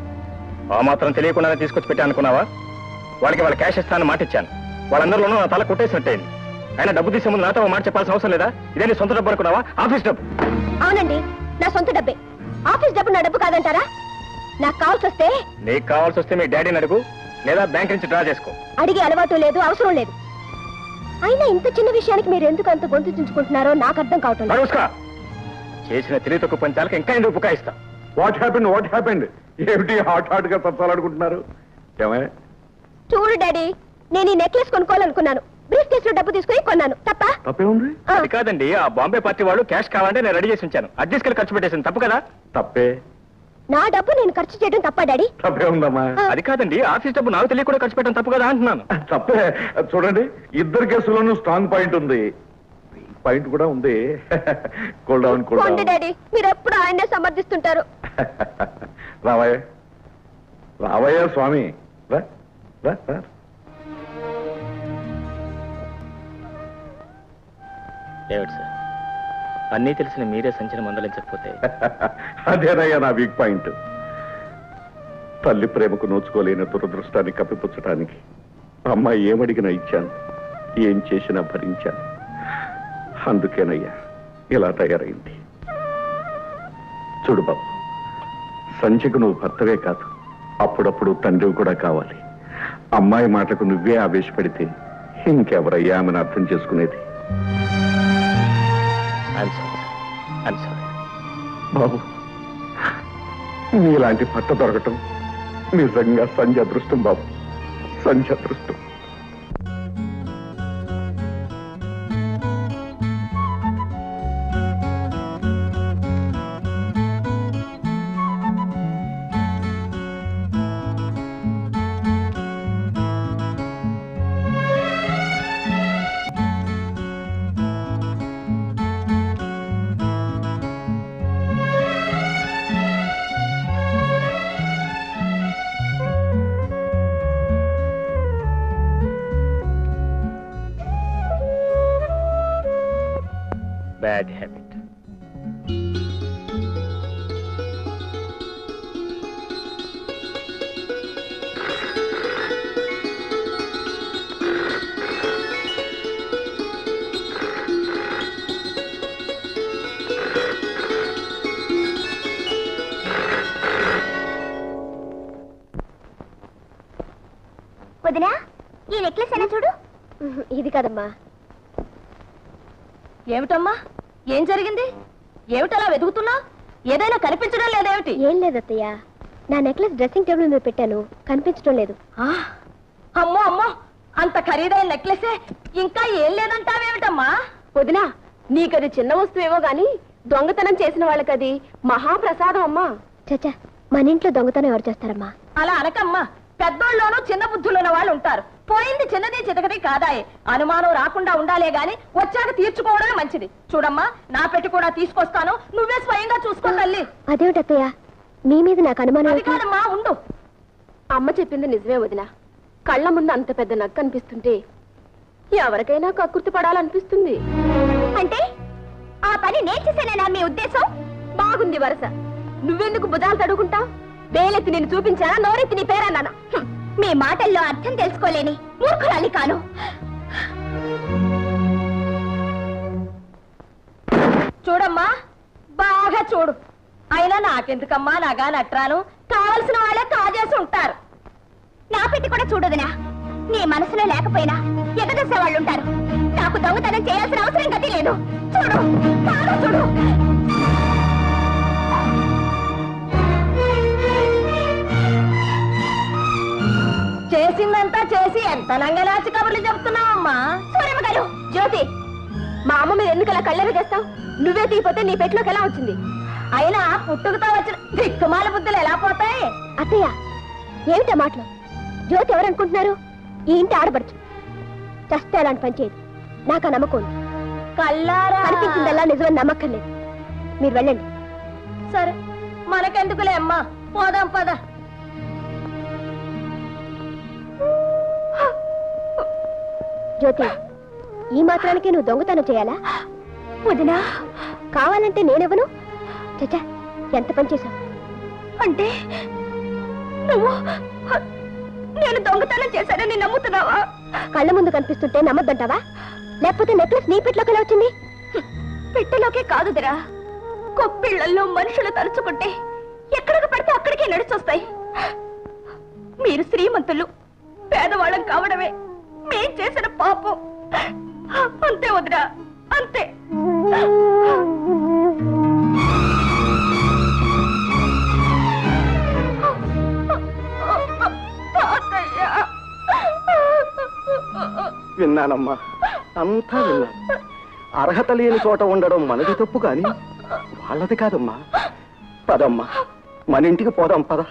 ఆ మాత్రం తెలియకుండా తీసుకొచ్చి పెట్టా అనుకున్నావా? వాళ్ళకి వాళ్ళ క్యాష్ ఇస్తానని మాట ఇచ్చాను. వాళ్ళందరిలోనూ నా తల కొట్టేసినట్టయింది. ఆయన డబ్బు తీసే ముందు నాతో మాట చెప్పాల్సిన అవసరం లేదా? ఇదే నీ సొంత డబ్బు అనుకున్నావా? ఆఫీస్ డబ్బు. అవునండి, నా సొంత డబ్బే. ఆఫీస్ డబ్బు నా డబ్బు కాదంటారా? నాకు కావాల్సి వస్తే నీకు కావాల్సి వస్తే మీ డాడీని అడుగు, లేదా బ్యాంక్ నుంచి డ్రా చేసుకో. అడిగే అలవాటు లేదు, అవసరం లేదు. అయినా ఇంత చిన్న విషయానికి మీరు ఎందుకు అంత గొంతు చించుకుంటున్నారో నాకు అర్థం కావటం లేదు. చేసిన తెలివి తక్కువ పంచాలకు ఇంకా ఎందుకు బుకాయిస్తా? What happened? ఏమిటి హాట్ గా తప్పాలనుకుంటున్నారు? ఏమే చూడు డాడీ, నేను ఈ నెక్లెస్ కొనుక్కోవాలనుకున్నాను. బ్రీఫ్ కేసులో డబ్బు తీసుకుని కొన్నాను. తప్పే ఉంది? అది కాదండి, ఆ బాంబే పార్టీ వాళ్ళు క్యాష్ కావాలంటే నేను రెడీ చేసి ఉంచాను. అది తీసుకెళ్ళి ఖర్చు పెట్టేసింది. తప్పు కదా? తప్పే. నా డబ్బు నేను ఖర్చు చేయడం తప్ప డాడీ? తప్పే ఉందమ్మా. అది కాదండి, ఆఫీస్ డబ్బు నాకు తెలియ కూడా ఖర్చు పెట్టడం తప్పు కదా అంటున్నాను. తప్పే. చూడండి, ఇద్దరు కేసుల్లోనూ స్ట్రాంగ్ పాయింట్ ఉంది, పాయింట్ కూడా ఉంది. కూల్ డౌన్ డాడీ, మీరు ఎప్పుడు ఆయన్నే సమర్థిస్తుంటారు. రావయ్య స్వామి, రా రా రా. ఏమిటి సార్, అన్నీ తెలిసిన మీరే సంచలనం మందలించకపోతే? అదేనయ్యా నా వీక్ పాయింట్. తల్లి ప్రేమకు నోచుకోలేని దురదృష్టాన్ని కప్పిపుచ్చటానికి అమ్మాయి ఏమడిగినా ఇచ్చాను, ఏం చేసినా భరించాను. అందుకేనయ్యా ఇలా తయారైంది. చూడు బాబు, సంధ్యకు నువ్వు భర్తవే కాదు, అప్పుడప్పుడు తండ్రి కూడా కావాలి. అమ్మాయి మాటకు నువ్వే ఆవేశపడితే ఇంకెవరయ్యా ఆమెను అర్థం చేసుకునేది? బాబు, నీలాంటి భర్త దొరకటం నిజంగా సంధ్య అదృష్టం బాబు, సంధ్య అదృష్టం. Bad habit. వదినా, ఈ నెక్లెస్ అయినా చూడు. ఇది కదమ్మా. ఏమిటమ్మా, ఏం జరిగింది? ఏమిటలా వెతుకుతున్నావు? ఏదైనా కనిపించడం లేదేమిటి? ఏం లేదత్తయ్య, నా నెక్లెస్ డ్రెస్సింగ్ టేబుల్ మీద పెట్టాను, కనిపించడం లేదు. అమ్మో అమ్మో, అంత ఖరీదైన నెక్లెసే ఇంకా ఏం లేదంటావేమిటమ్మా? వదినా, నీకది చిన్న వస్తువేమో గాని దొంగతనం చేసిన వాళ్ళకది మహాప్రసాదం అమ్మా. చచ్చా, మన ఇంట్లో దొంగతనం ఎవరు చేస్తారమ్మా? అలా అనకమ్మా, పెద్దోళ్ళలోనూ చిన్న బుద్ధులున్న వాళ్ళు ఉంటారు. పోయింది చిన్నది చితకటి కాదాయే, అనుమానం రాకుండా ఉండాలే గాని వచ్చాక తీర్చుకోవడమే మంచిది. చూడమ్మా, నా పెట్టి కూడా తీసుకొస్తాను, నువ్వే స్వయంగా చూసుకో తల్లి. అదేమిటత్తయ్య, మీ మీద నాకు అనుమానం. అది కాదమ్మా, ఉండు. అమ్మ చెప్పింది నిజమే వదినా. కళ్ళ ముందు అంత పెద్ద నక్క అనిపిస్తుంటే ఎవరికైనా కక్కుర్తి పడాలనిపిస్తుంది. అంటే ఆ పని నేను చేసేనేనా మీ ఉద్దేశం? బాగుంది వరస. నువ్వెందుకు భుజాలు తడుకుంటా? వేలెత్తి నేను చూపించానా, నోరెత్తి నీ పేరన్నానా? మీ మాటల్లో అర్థం తెలుసుకోలేని మూర్ఖురాలి కాను. చూడమ్మా, బాగా చూడు. అయినా నాకెందుకమ్మా నాగా నట్రాను, కావలసిన వాళ్ళే కాజేసి ఉంటారు. నా పెట్టి కూడా చూడదునా, నీ మనసులో లేకపోయినా ఎగదసే వాళ్ళు ఉంటారు. నాకు దొంగతనం చేయాల్సిన అవసరం గతి లేదు. చూడు, బాగా చూడు. చేసిందంతా చేసి ఎంత నంగనాచి కబుర్లు చెప్తున్నావమ్మా? సూరమ్మ గారు, జ్యోతి, మా అమ్మ మీద ఎందుకు అలా కళ్ళెర చేస్తావు? నువ్వే తీపోతే నీ పెట్టులోకి ఎలా వచ్చింది? అయినా పుట్టుకతో వచ్చిన దిక్కుమాల బుద్ధులు ఎలా పోతాయి? అత్తయ్య, ఏమిటా మాటలు? జ్యోతి ఎవరనుకుంటున్నారు? ఈ ఇంటి ఆడబడుచు. చస్తే అలాంటి పని చేయదు. నాకు ఆ నమ్మకం ఉంది. కల్లారా కనిపించిందల్లా నిజమని నమ్మక్కర్లేదు. మీరు వెళ్ళండి. సరే, మనకెందుకులే అమ్మా, పోదాం పద. జ్యోతి, ఈ మాత్రానికి నువ్వు దొంగతనం చేయాలా? వదినా, కావాలంటే నేనెవను? చచ్చా, ఎంత పని చేశావు? అంటే నువ్వు నేను దొంగతనం చేశానని నమ్ముతున్నావా? కళ్ళ ముందు కనిపిస్తుంటే నమ్మద్దంటావా? లేకపోతే నెక్లెస్ నీ పెట్టలోకి ఎలా వచ్చింది? పెట్టలోకే కాదుదిరా, కొప్పిళ్లలో మనుషులు తలుచుకుంటే ఎక్కడికి పడితే అక్కడికే నడిచొస్తాయి. మీరు శ్రీమంతులు, పేదవాళ్ళం కావడమే మేం చేసిన పాపం. అంతే వదిరా, అంతే. విన్నానమ్మా, అంతా విన్నాను. అర్హత లేని చోట ఉండడం మనది తప్పు కానీ వాళ్ళది కాదమ్మా. పదమ్మా, మన ఇంటికి పోదాం, పద.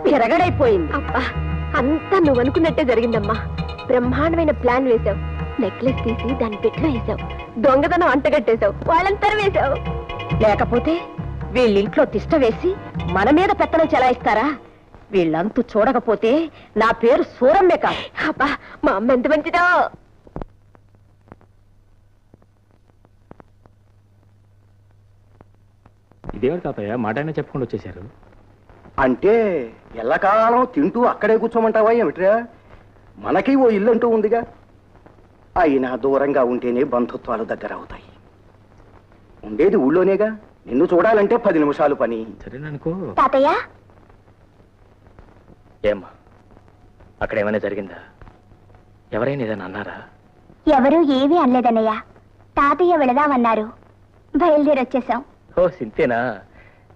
విరగడైపోయింది. అబ్బా, అంతా నువ్వు అనుకున్నట్టే జరిగిందమ్మా. బ్రహ్మాండమైన ప్లాన్ వేశావు. నెక్లెస్ తీసి దాని పెట్లో వేసావు, దొంగతనం అంటగట్టేశావు, వాళ్ళంతా వేశావు. లేకపోతే వీళ్ళింట్లో తిష్ట వేసి మన మీద పెత్తనం చెలాయిస్తారా? వీళ్ళంతూ చూడకపోతే నా పేరు సూరమ్మే కాదు. అబ్బా, మా అమ్మ ఎంత మంచిదో. ఇదేమిటి తాతయ్య మాట అయినా చెప్పకుండా వచ్చేసారు? అంటే ఎల్లకాలం తింటూ అక్కడే కూర్చోమంటావా ఏమిట్రా? మనకి ఓ ఇల్లంటూ ఉందిగా. అయినా దూరంగా ఉంటేనే బంధుత్వాలు దగ్గర అవుతాయి. ఉండేది ఊళ్ళోనేగా. నిన్ను చూడాలంటే 10 నిమిషాలు పని. సరేననుకో. తాతయ్య, ఏమ్మా, అక్కడ ఏమైనా జరిగిందా? ఎవరైనా ఏదైనా అన్నారా? ఎవరూ ఏమీ అనలేదన్నయ్య. తాతయ్య వెళదామన్నారు, బయలుదేరొచ్చేసాం. ఓ సింతేనా?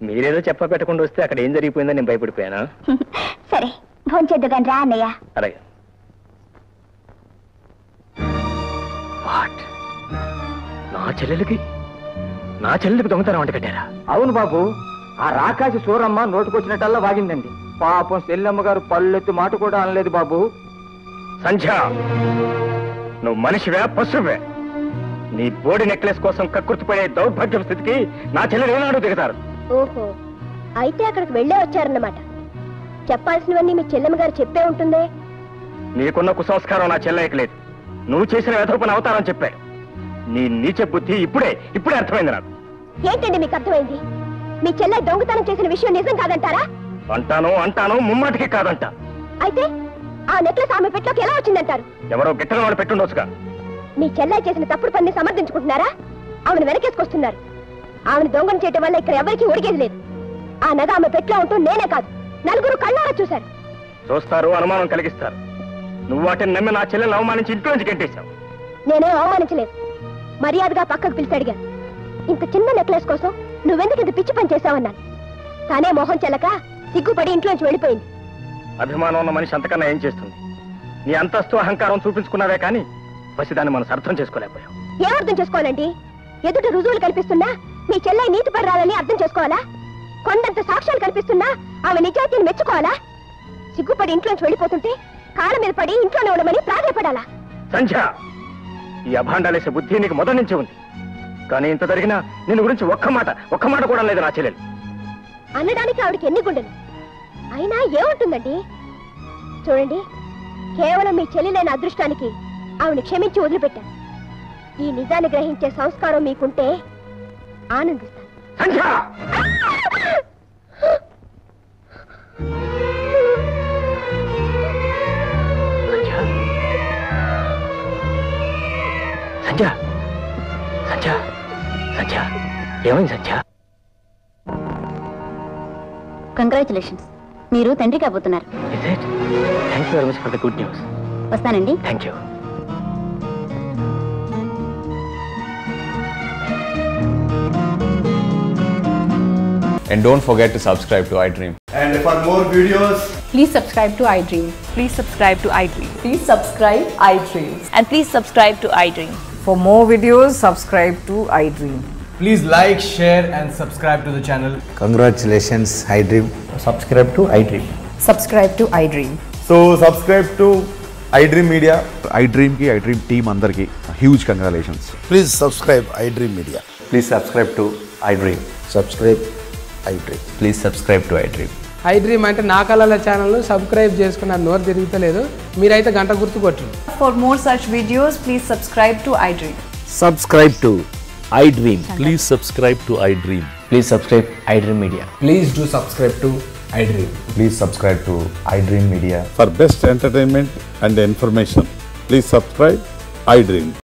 మీరేదో చెప్ప పెట్టకుండా వస్తే అక్కడ ఏం జరిగిపోయిందని నేను భయపడిపోయానా? సరే, భోంచేద్దుగాని రా అన్నయ్య. అలాగే. వాట్? నా చెల్లెలికి దొంగతనం వంట కట్టారా? అవును బాబు, ఆ రాకాసి సూరమ్మ నోటుకొచ్చినట్టల్లా వాగిందండి. పాపం సెల్లమ్మ గారు పళ్ళెత్తి మాట కూడా అనలేదు బాబు. సంధ్య, నువ్వు మనిషివే పశువే? నీ బోడి నెక్లెస్ కోసం కక్కుర్తిపోయే దౌర్భాగ్య స్థితికి నా చెల్లెలు ఏనాడు దిగుతారు. ఓహో, అయితే అక్కడికి వెళ్ళే వచ్చారన్నమాట. చెప్పాల్సినవన్నీ మీ చెల్లెమ్మ గారు చెప్పే ఉంటుందే. నీకున్న కుసంస్కారం నా చెల్లెకి లేదు. నువ్వు చేసిన వెధపని అవతారం చెప్పాడు. నీ నీచ బుద్ధి ఇప్పుడే అర్థమైంది నాకు. ఏంటండి మీకు అర్థమైంది? మీ చెల్లె దొంగతనం చేసిన విషయం నిజం కాదంటారా? అంటాను, ముమ్మాటికి కాదంట. అయితే ఆ నెక్లెస్ ఆమె పెట్టలోకి ఎలా వచ్చిందంటారు? ఎవరో గిట్టని వాళ్ళు పెట్టుండొచ్చుగా. మీ చెల్లె చేసిన తప్పుడు పని సమర్థించుకుంటున్నారా? ఆమెను వెనకేసుకొస్తున్నారు. ఆమెను దొంగను చేయటం వల్ల ఇక్కడ ఎవరికి ఒడిగేది లేదు. ఆ నగ ఆమె పెట్లో ఉంటూ నేనే కాదు, నలుగురు కళ్ళారా చూశారు. చూస్తారు, అనుమానం కలిగిస్తారు. నువ్వు వాటిని నమ్మి నా చెల్లెలు అవమానించి ఇంట్లో నుంచి గెంటేశావు. నేనే అవమానించలేదు, మర్యాదగా పక్కకు పిలిచి అడిగాను. ఇంత చిన్న నెక్లెస్ కోసం నువ్వెందుకు ఇంత పిచ్చి పని చేశావన్నాను. తానే మొహం చెల్లక సిగ్గుపడి ఇంట్లోంచి వెళ్ళిపోయింది. అభిమానం ఉన్న మనిషి అంతకన్నా ఏం చేస్తుంది? నీ అంతస్తు అహంకారం చూపించుకున్నావే కానీ పసిదాన్ని మనం అర్థం చేసుకోలేకపోయాం. ఏం అర్థం చేసుకోవాలండి? ఎదుట రుజువులు కనిపిస్తున్నా మీ చెల్లె నీతి పర్రాలని అర్థం చేసుకోవాలా? కొండంత సాక్ష్యాలు కనిపిస్తున్నా ఆమె నిజాయితీని మెచ్చుకోవాలా? సిగ్గుపడి ఇంట్లోంచి వెళ్ళిపోతుంటే కాళ్ళ మీద పడి ఇంట్లోనే ఉండమని ప్రాధాయపడాలా? సంధ్య, ఈ అభాండాలేసే బుద్ధి నీకు మొదటి నుంచి ఉంది. కానీ ఇంత జరిగినా నిన్ను గురించి ఒక్క మాట కూడా లేదు నా చెల్లెలు. అనడానికి ఆవిడకి ఎన్ని గుండెలు? అయినా ఏముంటుందండి? చూడండి, కేవలం మీ చెల్లెలైన అదృష్టానికి ఆవిని క్షమించి వదిలిపెట్టాను. ఈ నిజాన్ని గ్రహించే సంస్కారం మీకుంటే ఆనందిస్తాను. సంధ్య, ఏమైంది సంధ్య? కంగ్రాచులేషన్స్, మీరు తండ్రి కాబోతున్నారు. Thank you very much for the good news. వస్తానండి. Thank you. And don't forget to subscribe to iDream. And for more videos, please subscribe to iDream. Please subscribe to iDream. Please subscribe iDream. And please subscribe to iDream. For more videos, subscribe to iDream. please like, share and subscribe to the channel. Congratulations, iDream. Subscribe to iDream. Subscribe to iDream. So subscribe to iDream Media. iDream ki iDream team andarki huge congratulations. Please subscribe iDream Media. Please subscribe to iDream. Subscribe iDream. Please subscribe to iDream. iDream అంటే నా కళల channel subscribe చేసుకున్న నోరు తిరుగుతలేదు. మీరైతే గంట గుర్తు కొట్టండి. For more such videos, please subscribe to iDream. Subscribe to iDream. Please subscribe to iDream. Please subscribe iDream Media. Please do subscribe to iDream. Please subscribe to iDream Media. For best entertainment and information, please subscribe iDream.